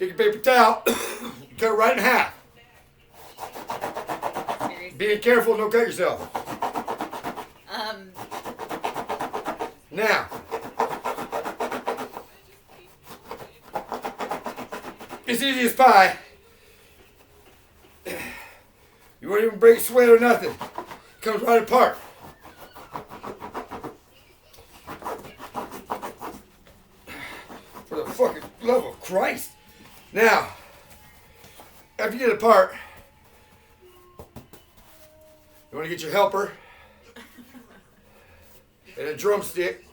Take your paper towel, cut it right in half. Seriously? Being careful, don't cut yourself. Now, it's easy as pie. You won't even break a sweat or nothing. It comes right apart. For the fucking love of Christ. Now, after you get it apart, you want to get your helper and a drumstick.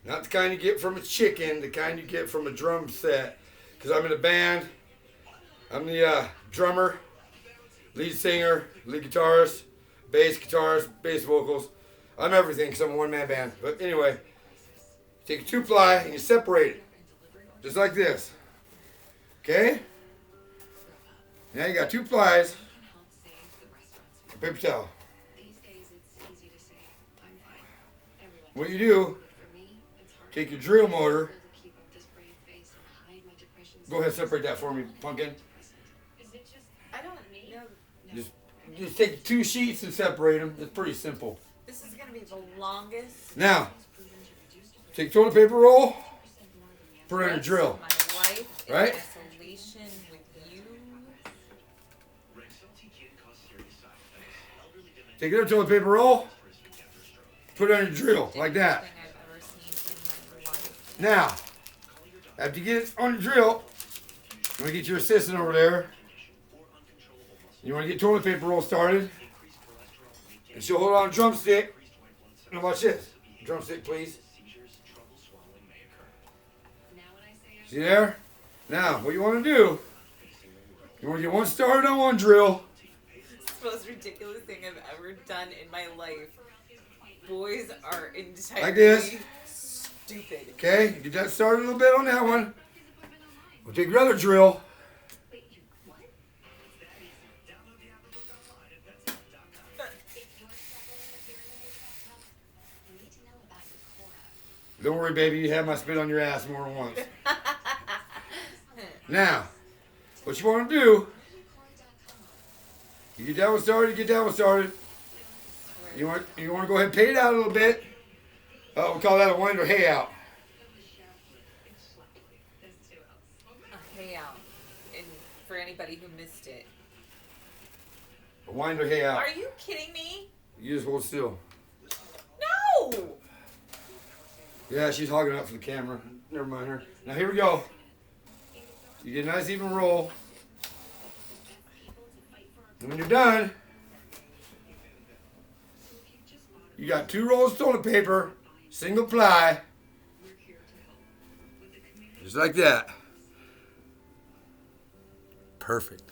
Not the kind you get from a chicken, the kind you get from a drum set. Because I'm in a band. I'm the drummer, lead singer, lead guitarist, bass vocals. I'm everything because I'm a one-man band. But anyway, take a 2-ply and you separate it. Just like this. Okay? Now you got 2 plies. Paper towel. What you do, take your drill motor. Go ahead and separate that for me, pumpkin. I don't know. Just take 2 sheets and separate them. It's pretty simple. This is going to be the longest. Now, take toilet paper roll, put it on your drill. My life in Right? isolation with you. Take another toilet paper roll, put it on your drill, like that. Thing I've ever seen in my life. Now, after you get it on your drill, you want to get your assistant over there. You want to get toilet paper roll started. And she'll hold on a drumstick. Now watch this. Drumstick, please. See there? Now, what you want to do, you want to get one started on one drill. It's the most ridiculous thing I've ever done in my life. Boys are entirely Like this. stupid. Okay, get that started a little bit on that one. We'll take your other drill. Don't worry, baby, you have my spit on your ass more than once. Now, what you want to do, you get that one started, You want to go ahead and pay it out a little bit. We call that a winder hay out. A hay out. And for anybody who missed it. A winder hay out. Are you kidding me? You just hold still. No! Yeah, she's hogging up for the camera. Never mind her. Now here we go. You get a nice even roll. And when you're done, you got 2 rolls of toilet paper, single ply, just like that. Perfect.